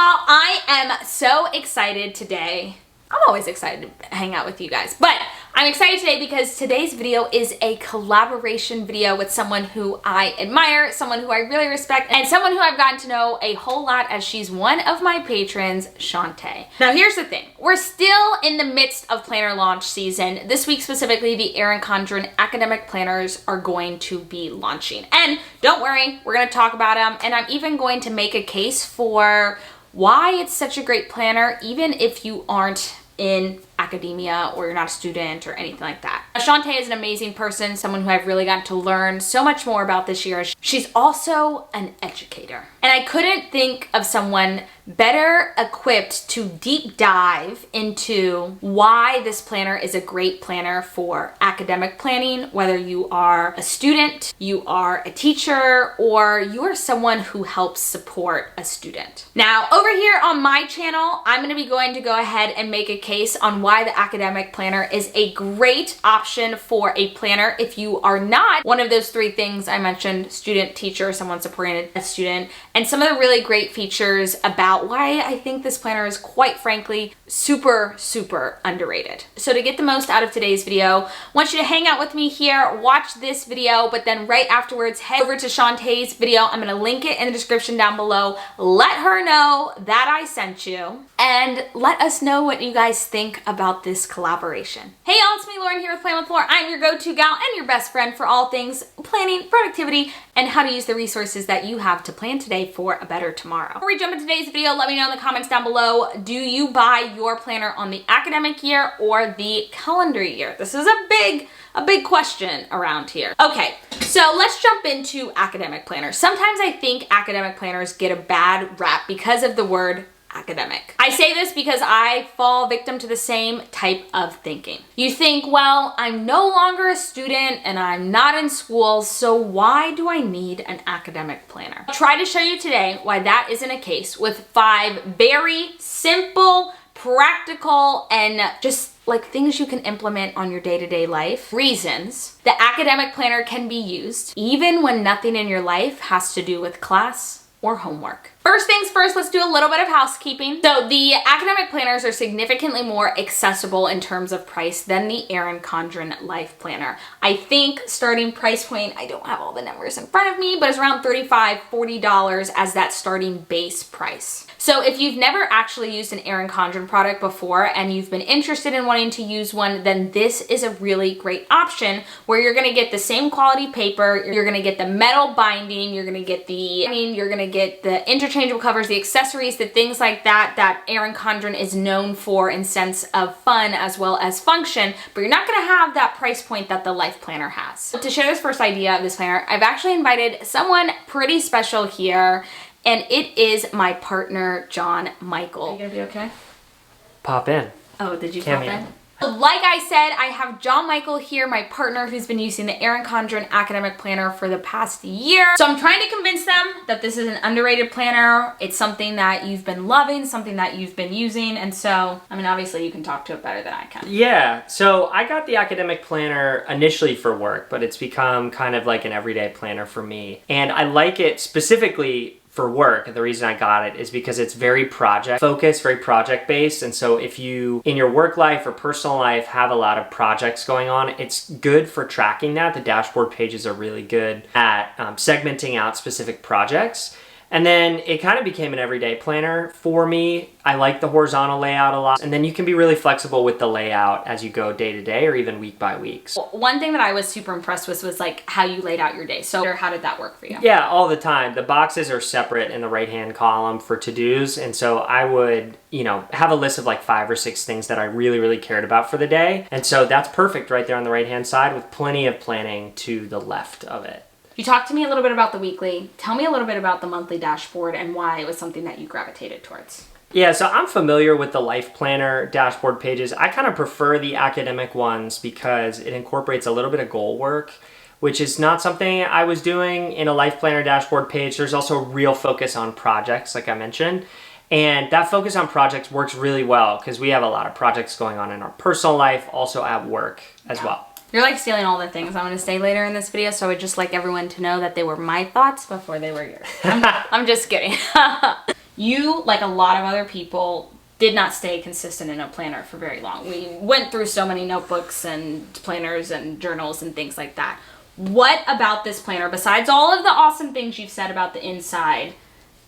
I am so excited today. I'm always excited to hang out with you guys, but I'm excited today because today's video is a collaboration video with someone who I admire, someone who I really respect, and someone who I've gotten to know a whole lot as she's one of my patrons, Shantá. Now here's the thing, we're still in the midst of planner launch season. This week specifically, the Erin Condren Academic Planners are going to be launching. And don't worry, we're gonna talk about them, and I'm even going to make a case for why it's such a great planner, even if you aren't in academia or you're not a student or anything like that. Shantá is an amazing person, someone who I've really gotten to learn so much more about this year. She's also an educator. And I couldn't think of someone better equipped to deep dive into why this planner is a great planner for academic planning, whether you are a student, you are a teacher, or you are someone who helps support a student. Now, over here on my channel, I'm going to go ahead and make a case on why the academic planner is a great option for a planner if you are not one of those three things I mentioned: student, teacher, someone supporting a student, and some of the really great features about why I think this planner is, quite frankly, super underrated. So to get the most out of today's video, I want you to hang out with me here, watch this video, but then right afterwards, head over to Shantá's video. I'm gonna link it in the description down below. Let her know that I sent you, and let us know what you guys think about this collaboration. Hey y'all, it's me, Lauren, here with Plan with Lauren. I'm your go-to gal and your best friend for all things planning, productivity, and how to use the resources that you have to plan today for a better tomorrow. Before we jump into today's video, let me know in the comments down below, do you buy your planner on the academic year or the calendar year? This is a big question around here. Okay, so let's jump into academic planners. Sometimes I think academic planners get a bad rap because of the word academic. I say this because I fall victim to the same type of thinking. You think, well, I'm no longer a student and I'm not in school, so why do I need an academic planner? I'll try to show you today why that isn't a case with 5 very simple, practical, and just like things you can implement on your day-to-day life reasons the academic planner can be used even when nothing in your life has to do with class or homework. First things first, let's do a little bit of housekeeping. So the academic planners are significantly more accessible in terms of price than the Erin Condren Life Planner. I think starting price point, I don't have all the numbers in front of me, but it's around $35, $40 as that starting base price. So if you've never actually used an Erin Condren product before and you've been interested in wanting to use one, then this is a really great option where you're gonna get the same quality paper, you're gonna get the metal binding, you're gonna get the interchangeable covers, the accessories, the things like that that Erin Condren is known for in sense of fun as well as function, but you're not gonna have that price point that the Life Planner has. To share this first idea of this planner, I've actually invited someone pretty special here, and it is my partner, John Michael. Are you gonna be okay? Pop in. Oh, did you pop in? Like I said, I have John Michael here, my partner, who's been using the Erin Condren Academic Planner for the past year. So I'm trying to convince them that this is an underrated planner. It's something that you've been loving, something that you've been using. And so, I mean, obviously you can talk to it better than I can. Yeah, so I got the Academic Planner initially for work, but it's become kind of like an everyday planner for me. And I like it specifically for work. The reason I got it is because it's very project focused, very project based. And so if you, in your work life or personal life, have a lot of projects going on, it's good for tracking that. The dashboard pages are really good at segmenting out specific projects. And then it kind of became an everyday planner for me. I like the horizontal layout a lot. And then you can be really flexible with the layout as you go day to day or even week by week. One thing that I was super impressed with was like how you laid out your day. So how did that work for you? Yeah, all the time. The boxes are separate in the right-hand column for to-dos. And so I would, have a list of like 5 or 6 things that I really cared about for the day. And so that's perfect right there on the right-hand side with plenty of planning to the left of it. You talked to me a little bit about the weekly. Tell me a little bit about the monthly dashboard and why it was something that you gravitated towards. Yeah, so I'm familiar with the Life Planner dashboard pages. I kind of prefer the academic ones because it incorporates a little bit of goal work, which is not something I was doing in a Life Planner dashboard page. There's also a real focus on projects, like I mentioned. And that focus on projects works really well because we have a lot of projects going on in our personal life, also at work as well. You're like stealing all the things I'm going to say later in this video, so I would just like everyone to know that they were my thoughts before they were yours. I'm just kidding. You, like a lot of other people, did not stay consistent in a planner for very long. We went through so many notebooks and planners and journals and things like that. What about this planner, besides all of the awesome things you've said about the inside,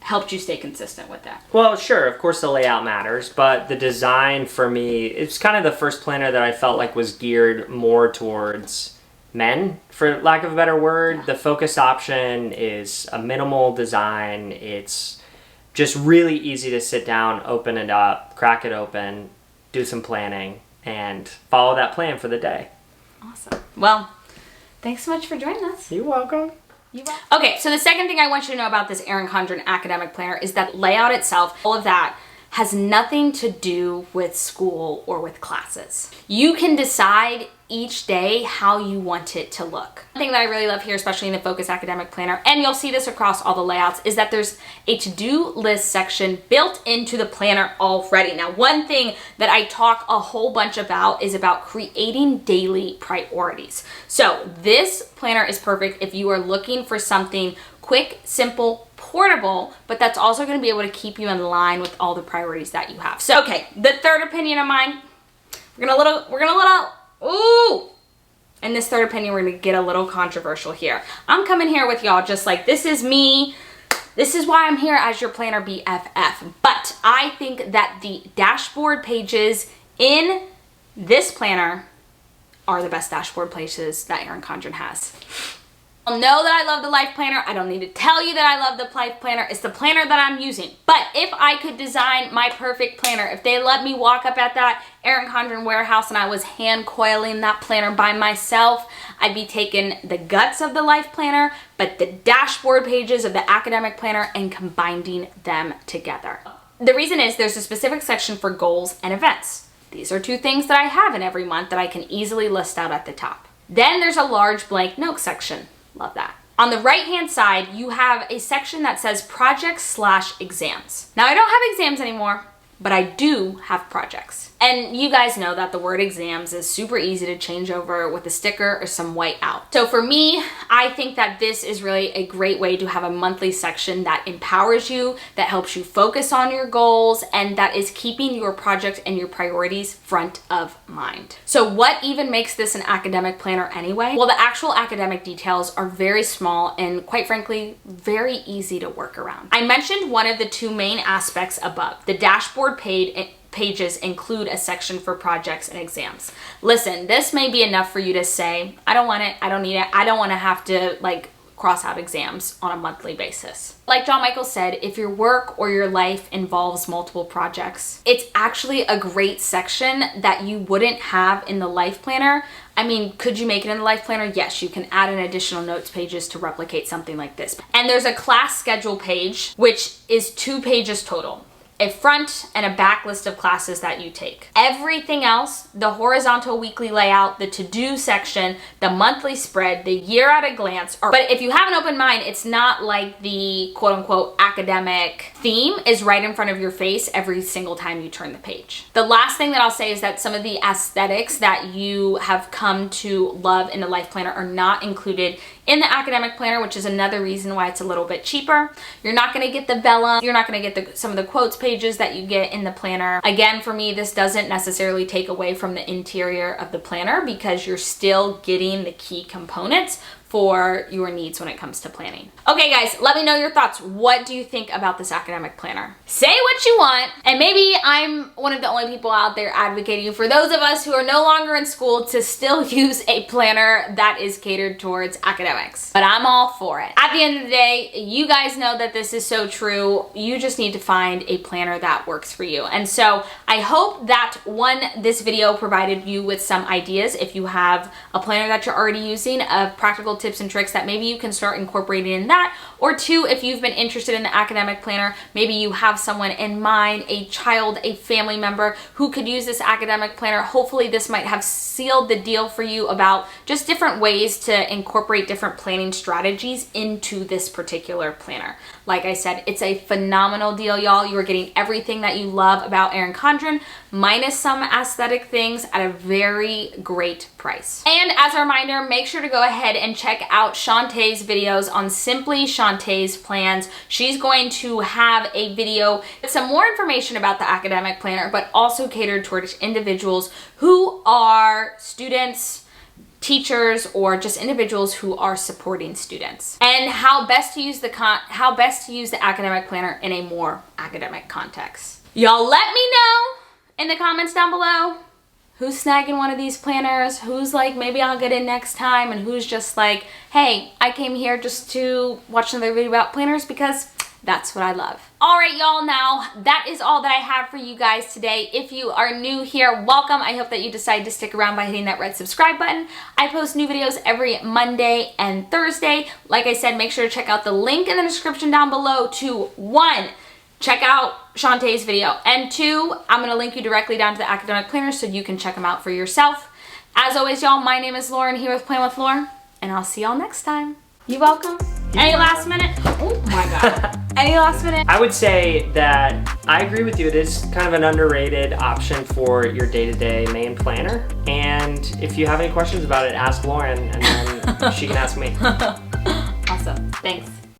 helped you stay consistent with that? Well, sure, of course the layout matters, but the design for me, it's kind of the first planner that I felt like was geared more towards men, for lack of a better word. Yeah. The focus option is a minimal design. It's just really easy to sit down, open it up, crack it open, do some planning, and follow that plan for the day. Awesome. Well, thanks so much for joining us. You're welcome. Okay, so the second thing I want you to know about this Erin Condren Academic Planner is that layout itself, all of that, has nothing to do with school or with classes. You can decide each day how you want it to look. One thing that I really love here, especially in the Focus Academic Planner, and you'll see this across all the layouts, is that there's a to-do list section built into the planner already. Now, one thing that I talk a whole bunch about is about creating daily priorities. So this planner is perfect if you are looking for something quick, simple, portable, but that's also going to be able to keep you in line with all the priorities that you have. So, okay, the third opinion of mine, we're gonna in this third opinion, we're gonna get a little controversial here. I'm coming here with y'all just like, this is me. This is why I'm here as your planner BFF. But I think that the dashboard pages in this planner are the best dashboard pages that Erin Condren has. You'll know that I love the Life Planner. I don't need to tell you that I love the Life Planner. It's the planner that I'm using. But if I could design my perfect planner, if they let me walk up at that Erin Condren warehouse and I was hand coiling that planner by myself, I'd be taking the guts of the Life Planner, but the dashboard pages of the Academic Planner and combining them together. The reason is there's a specific section for goals and events. These are two things that I have in every month that I can easily list out at the top. Then there's a large blank note section. Love that. On the right-hand side, you have a section that says projects/exams. Now, I don't have exams anymore, but I do have projects. And you guys know that the word exams is super easy to change over with a sticker or some white out. So for me, I think that this is really a great way to have a monthly section that empowers you, that helps you focus on your goals, and that is keeping your project and your priorities front of mind. So what even makes this an academic planner anyway? Well, the actual academic details are very small and, quite frankly, very easy to work around. I mentioned one of the two main aspects above. The dashboard pages include a section for projects and exams. Listen, this may be enough for you to say, I don't want it, I don't need it, I don't want to have to cross out exams on a monthly basis. Like John Michael said, if your work or your life involves multiple projects, it's actually a great section that you wouldn't have in the Life Planner. I mean, could you make it in the Life Planner? Yes, you can add an additional notes pages to replicate something like this. And there's a class schedule page, which is 2 pages total. A front and a back list of classes that you take. Everything else, the horizontal weekly layout, the to-do section, the monthly spread, the year at a glance, but if you have an open mind, it's not like the quote-unquote academic theme is right in front of your face every single time you turn the page. The last thing that I'll say is that some of the aesthetics that you have come to love in the Life Planner are not included in the Academic Planner, which is another reason why it's a little bit cheaper. You're not gonna get the vellum, you're not gonna get some of the quotes pages that you get in the planner. Again, for me, this doesn't necessarily take away from the interior of the planner because you're still getting the key components for your needs when it comes to planning. Okay guys, let me know your thoughts. What do you think about this academic planner? Say what you want, and maybe I'm one of the only people out there advocating for those of us who are no longer in school to still use a planner that is catered towards academics. But I'm all for it. At the end of the day, you guys know that this is so true. You just need to find a planner that works for you. And so I hope that this video provided you with some ideas if you have a planner that you're already using of practical tips and tricks that maybe you can start incorporating in that. Or 2, if you've been interested in the academic planner, maybe you have someone in mind, a child, a family member who could use this academic planner. Hopefully this might have sealed the deal for you about just different ways to incorporate different planning strategies into this particular planner. Like I said, it's a phenomenal deal, y'all. You are getting everything that you love about Erin Condren, minus some aesthetic things at a very great price. And as a reminder, make sure to go ahead and check out Shantá's videos on Simply Shantá Shantá's plans. She's going to have a video with some more information about the academic planner, but also catered towards individuals who are students, teachers, or just individuals who are supporting students, and how best to use the academic planner in a more academic context. Y'all let me know in the comments down below who's snagging one of these planners, who's like, maybe I'll get in next time, and who's just like, hey, I came here just to watch another video about planners because that's what I love. All right, y'all, now that is all that I have for you guys today. If you are new here, welcome. I hope that you decide to stick around by hitting that red subscribe button. I post new videos every Monday and Thursday. Like I said, make sure to check out the link in the description down below to 1, check out Shantá's video, and 2, I'm gonna link you directly down to the academic planner so you can check them out for yourself. As always, y'all, my name is Lauren here with Plan with Lauren, and I'll see y'all next time. You welcome. Any last minute? Oh my God. Any last minute? I would say that I agree with you. It is kind of an underrated option for your day-to-day main planner. And if you have any questions about it, ask Lauren, and then she can ask me. Awesome. Thanks.